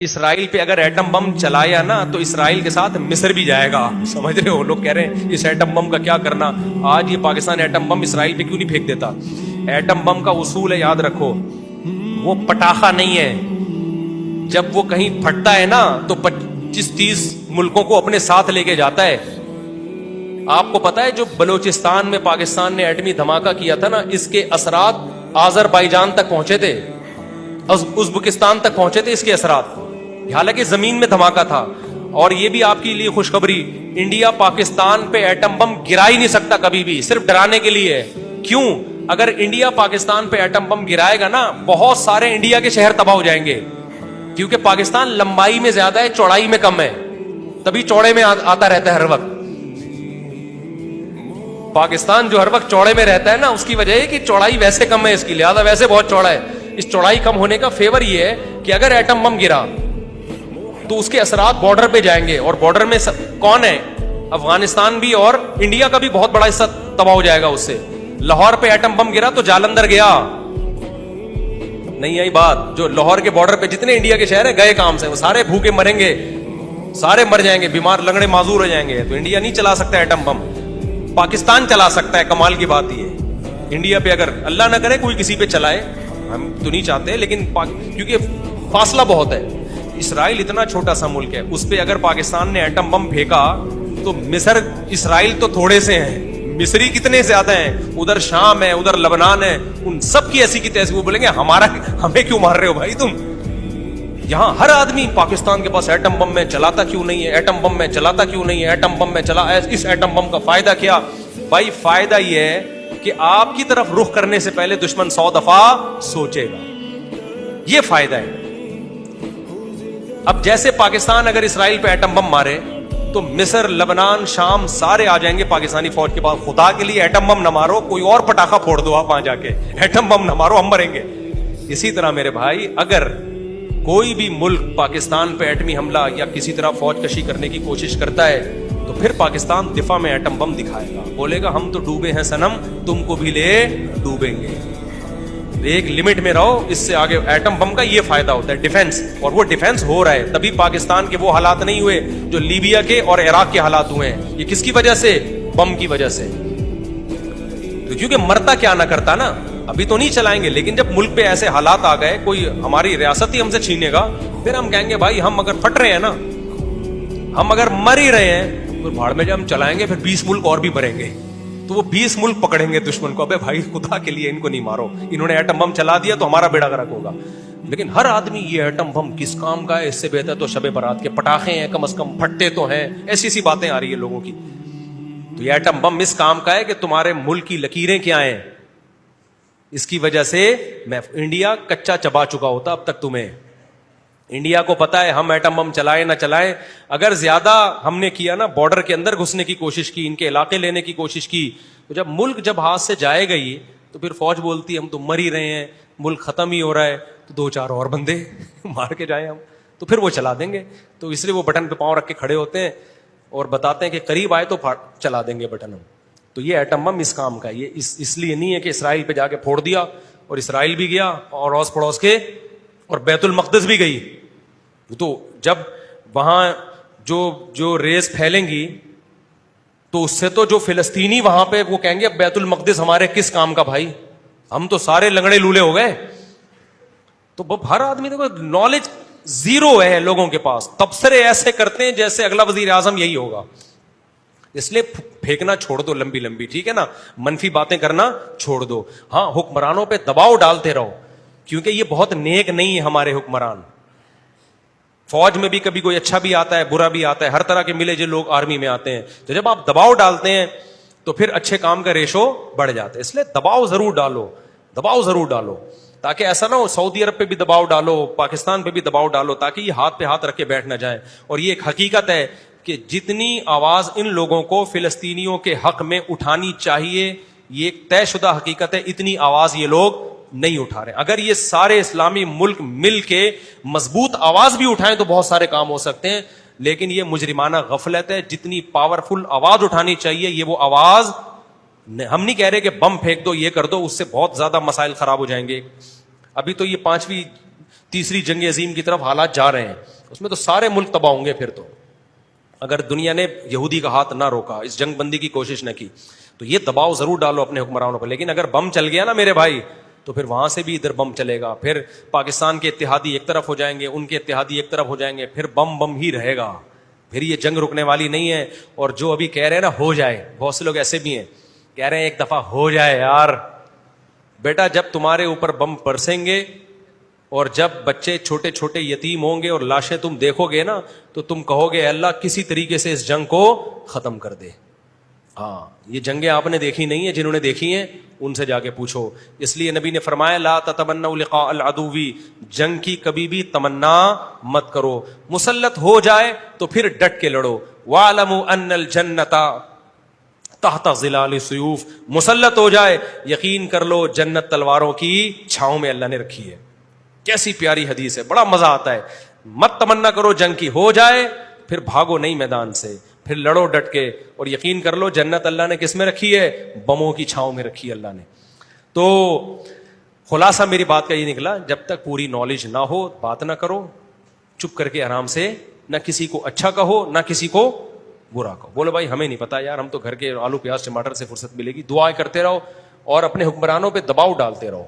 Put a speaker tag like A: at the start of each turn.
A: اسرائیل پہ اگر atom bomb چلایا نا تو اسرائیل کے ساتھ مصر بھی جائے گا. سمجھ رہے ہو؟ لوگ کہہ رہے ہیں اس ایٹم بم کا کیا کرنا. آج یہ پاکستان ایٹم بم اسرائیل پہ کیوں نہیں پھینک دیتا؟ ایٹم بم کا اصول ہے، یاد رکھو، وہ پٹاخہ نہیں ہے. جب وہ کہیں پھٹتا ہے نا تو 25-30 ملکوں کو اپنے ساتھ لے کے جاتا ہے. آپ کو پتا ہے جو بلوچستان میں پاکستان نے ایٹمی دھماکہ کیا تھا نا، اس کے اثرات آذربائیجان تک پہنچے تھے، ازبکستان تک پہنچے تھے اس کے اثرات، حالانکہ زمین میں دھماکہ تھا. اور یہ بھی آپ کے لیے خوشخبری، انڈیا پاکستان پہ ایٹم بم گرا ہی نہیں سکتا کبھی بھی، صرف ڈرانے کے لیے ہے. کیوں؟ اگر انڈیا پاکستان پہ ایٹم بم گرائے گا نا، بہت سارے انڈیا کے شہر تباہ ہو جائیں گے، کیونکہ پاکستان لمبائی میں زیادہ ہے، چوڑائی میں کم ہے، تبھی چوڑے میں آتا رہتا ہے ہر وقت. پاکستان جو ہر وقت چوڑے میں رہتا ہے نا، اس کی وجہ ہے کہ چوڑائی ویسے کم ہے اس کی، لہذا ویسے بہت چوڑا ہے. اس چوڑائی کم ہونے کا فیور یہ ہے کہ اگر ایٹم بم گرا تو اس کے اثرات بارڈر پہ جائیں گے، اور بارڈر میں کون ہے؟ افغانستان بھی اور انڈیا کا بھی بہت بڑا حصہ تباہ ہو جائے گا اس سے. لاہور پہ ایٹم بم گرا تو جالندھر گیا، نہیں آئی بات. جو لاہور کے بارڈر پہ جتنے انڈیا کے شہر ہیں گئے کام سے، وہ سارے بھوکے مریں گے، سارے مر جائیں گے، بیمار لنگڑے معذور ہو جائیں گے. تو انڈیا نہیں چلا سکتا ایٹم بم، پاکستان چلا سکتا ہے. کمال کی بات یہ ہے، انڈیا پہ اگر اللہ نہ کرے کوئی کسی پہ چلائے، ہم تو نہیں چاہتے، لیکن کیونکہ فاصلہ بہت ہے. اسرائیل اتنا چھوٹا سا ملک ہے، اس پہ اگر پاکستان نے ایٹم بم پھینکا تو مصر، اسرائیل تو تھوڑے سے ہیں، مصری کتنے زیادہ ہیں، ادھر شام ہے، ادھر لبنان ہے، ان سب کی ایسی کی تیسی. وہ بولیں گے ہمیں کیوں مار رہے ہو بھائی تم؟ یہاں ہر آدمی پاکستان کے پاس ایٹم بم میں چلاتا کیوں نہیں ہے، ایٹم بم میں چلاتا کیوں نہیں ہے، ایٹم بم میں چلا، اس ایٹم بم کا فائدہ کیا؟ بھائی فائدہ یہ ہے کہ آپ کی طرف رخ کرنے سے پہلے دشمن 100 دفعہ سوچے گا، یہ فائدہ ہے. اب جیسے پاکستان اگر اسرائیل پہ ایٹم بم مارے تو مصر، لبنان، شام سارے آ جائیں گے پاکستانی فوج کے پاس. خدا کے لیے ایٹم بم نہ مارو، کوئی اور پٹاخہ پھوڑ دو آپ وہاں جا کے، ایٹم بم نہ مارو، ہم مریں گے. اسی طرح میرے بھائی، اگر کوئی بھی ملک پاکستان پہ ایٹمی حملہ یا کسی طرح فوج کشی کرنے کی کوشش کرتا ہے تو پھر پاکستان دفاع میں ایٹم بم دکھائے گا، بولے گا ہم تو ڈوبے ہیں صنم، تم کو بھی لے ڈوبیں گے. ایک لمٹ میں رہو، اس سے آگے. ایٹم بم کا یہ فائدہ ہوتا ہے ڈیفنس، اور وہ ڈیفنس ہو رہا ہے. تبھی پاکستان کے وہ حالات نہیں ہوئے جو لیبیا کے اور عراق کے حالات ہوئے ہیں. یہ کس کی وجہ سے؟ بم کی وجہ سے. تو کیونکہ مرتا کیا نہ کرتا نا. ابھی تو نہیں چلائیں گے، لیکن جب ملک پہ ایسے حالات آ گئے، کوئی ہماری ریاست ہی ہم سے چھینے گا، پھر ہم کہیں گے بھائی ہم اگر پھٹ رہے ہیں نا، ہم اگر مر ہی رہے ہیں، تو بھاڑ میں جب ہم چلائیں گے پھر 20 ملک اور بھی مریں گے. تو وہ 20 ملک پکڑیں گے دشمن کو، ابے بھائی خدا کے لیے ان کو نہیں مارو، انہوں نے ایٹم بم چلا دیا تو ہمارا بیڑا غرق ہوگا. لیکن ہر آدمی یہ ایٹم بم کس کام کا ہے، اس سے بہتر تو شب برات کے پٹاخے ہیں، کم از کم پھٹتے تو ہیں. ایسی سی باتیں آ رہی ہیں لوگوں کی. تو یہ ایٹم بم اس کام کا ہے کہ تمہارے ملک کی لکیریں کیا ہیں. اس کی وجہ سے میں انڈیا کچا چبا چکا ہوتا اب تک. تمہیں انڈیا کو پتا ہے ہم ایٹم بم چلائے نہ چلائیں، اگر زیادہ ہم نے کیا نا، بارڈر کے اندر گھسنے کی کوشش کی، ان کے علاقے لینے کی کوشش کی، تو جب ملک جب ہاتھ سے جائے گا یہ، تو پھر فوج بولتی ہے ہم تو مر ہی رہے ہیں، ملک ختم ہی ہو رہا ہے، تو 2-4 اور بندے مار کے جائیں ہم، تو پھر وہ چلا دیں گے. تو اس لیے وہ بٹن پہ پاؤں رکھ کے کھڑے ہوتے ہیں اور بتاتے ہیں کہ قریب آئے تو چلا دیں گے بٹن ہم. تو یہ ایٹم بم اس کام کا. یہ اس لیے نہیں ہے کہ اسرائیل پہ جا کے پھوڑ دیا، اور اسرائیل بھی گیا اور اڑوس پڑوس کے، اور بیت المقدس بھی گئی. تو جب وہاں جو ریز پھیلیں گی تو اس سے تو جو فلسطینی وہاں پہ وہ کہیں گے اب بیت المقدس ہمارے کس کام کا بھائی، ہم تو سارے لنگڑے لولے ہو گئے. تو ہر آدمی دیکھو نالج زیرو ہے لوگوں کے پاس، تبصرے ایسے کرتے ہیں جیسے اگلا وزیر اعظم یہی ہوگا. اس لیے پھینکنا چھوڑ دو لمبی لمبی، ٹھیک ہے نا، منفی باتیں کرنا چھوڑ دو. ہاں حکمرانوں پہ دباؤ ڈالتے رہو، کیونکہ یہ بہت نیک نہیں ہے ہمارے حکمران. فوج میں بھی کبھی کوئی اچھا بھی آتا ہے، برا بھی آتا ہے، ہر طرح کے ملے جو لوگ آرمی میں آتے ہیں. تو جب آپ دباؤ ڈالتے ہیں تو پھر اچھے کام کا ریشو بڑھ جاتا ہے. اس لیے دباؤ ضرور ڈالو، دباؤ ضرور ڈالو، تاکہ ایسا نہ ہو سعودی عرب پہ بھی دباؤ ڈالو، پاکستان پہ بھی دباؤ ڈالو، تاکہ یہ ہاتھ پہ ہاتھ رکھ کے بیٹھ نہ جائیں. اور یہ ایک حقیقت ہے کہ جتنی آواز ان لوگوں کو فلسطینیوں کے حق میں اٹھانی چاہیے، یہ ایک طے شدہ حقیقت ہے، اتنی آواز یہ لوگ نہیں اٹھا رہے. اگر یہ سارے اسلامی ملک مل کے مضبوط آواز بھی اٹھائیں تو بہت سارے کام ہو سکتے ہیں. لیکن یہ مجرمانہ غفلت ہے. جتنی پاورفل آواز اٹھانی چاہیے یہ وہ آواز. ہم نہیں کہہ رہے کہ بم پھینک دو، یہ کر دو، اس سے بہت زیادہ مسائل خراب ہو جائیں گے. ابھی تو یہ تیسری جنگ عظیم کی طرف حالات جا رہے ہیں, اس میں تو سارے ملک تباہ ہوں گے. پھر تو اگر دنیا نے یہودی کا ہاتھ نہ روکا, اس جنگ بندی کی کوشش نہ کی, تو یہ دباؤ ضرور ڈالو اپنے حکمرانوں پر. لیکن اگر بم چل گیا نا میرے بھائی, تو پھر وہاں سے بھی ادھر بم چلے گا, پھر پاکستان کے اتحادی ایک طرف ہو جائیں گے, ان کے اتحادی ایک طرف ہو جائیں گے, پھر بم ہی رہے گا. پھر یہ جنگ رکنے والی نہیں ہے. اور جو ابھی کہہ رہے ہیں نا ہو جائے, بہت سے لوگ ایسے بھی ہیں کہہ رہے ہیں ایک دفعہ ہو جائے یار. بیٹا جب تمہارے اوپر بم برسیں گے اور جب بچے چھوٹے چھوٹے یتیم ہوں گے اور لاشیں تم دیکھو گے نا, تو تم کہو گے اللہ کسی طریقے سے اس جنگ کو ختم کر دے. ہاں, یہ جنگیں آپ نے دیکھی نہیں ہیں, جنہوں نے دیکھی ہیں ان سے جا کے پوچھو. اس لیے نبی نے فرمایا لا تتمنوا لقاء العدو, جنگ کی کبھی بھی تمنا مت کرو. مسلط ہو جائے تو پھر ڈٹ کے لڑو. واعلموا ان الجنۃ تحت ظلال السیوف, مسلط ہو جائے یقین کر لو جنت تلواروں کی چھاؤں میں اللہ نے رکھی ہے. کیسی پیاری حدیث ہے, بڑا مزہ آتا ہے. مت تمنا کرو جنگ کی, ہو جائے پھر بھاگو نہیں میدان سے, پھر لڑو ڈٹ کے, اور یقین کر لو جنت اللہ نے کس میں رکھی ہے, بموں کی چھاؤں میں رکھی ہے اللہ نے. تو خلاصہ میری بات کا یہ نکلا, جب تک پوری نالج نہ ہو بات نہ کرو, چپ کر کے آرام سے, نہ کسی کو اچھا کہو نہ کسی کو برا کہو. بولو بھائی ہمیں نہیں پتا یار, ہم تو گھر کے آلو پیاز ٹماٹر سے فرصت ملے گی. دعائیں کرتے رہو اور اپنے حکمرانوں پہ دباؤ ڈالتے رہو.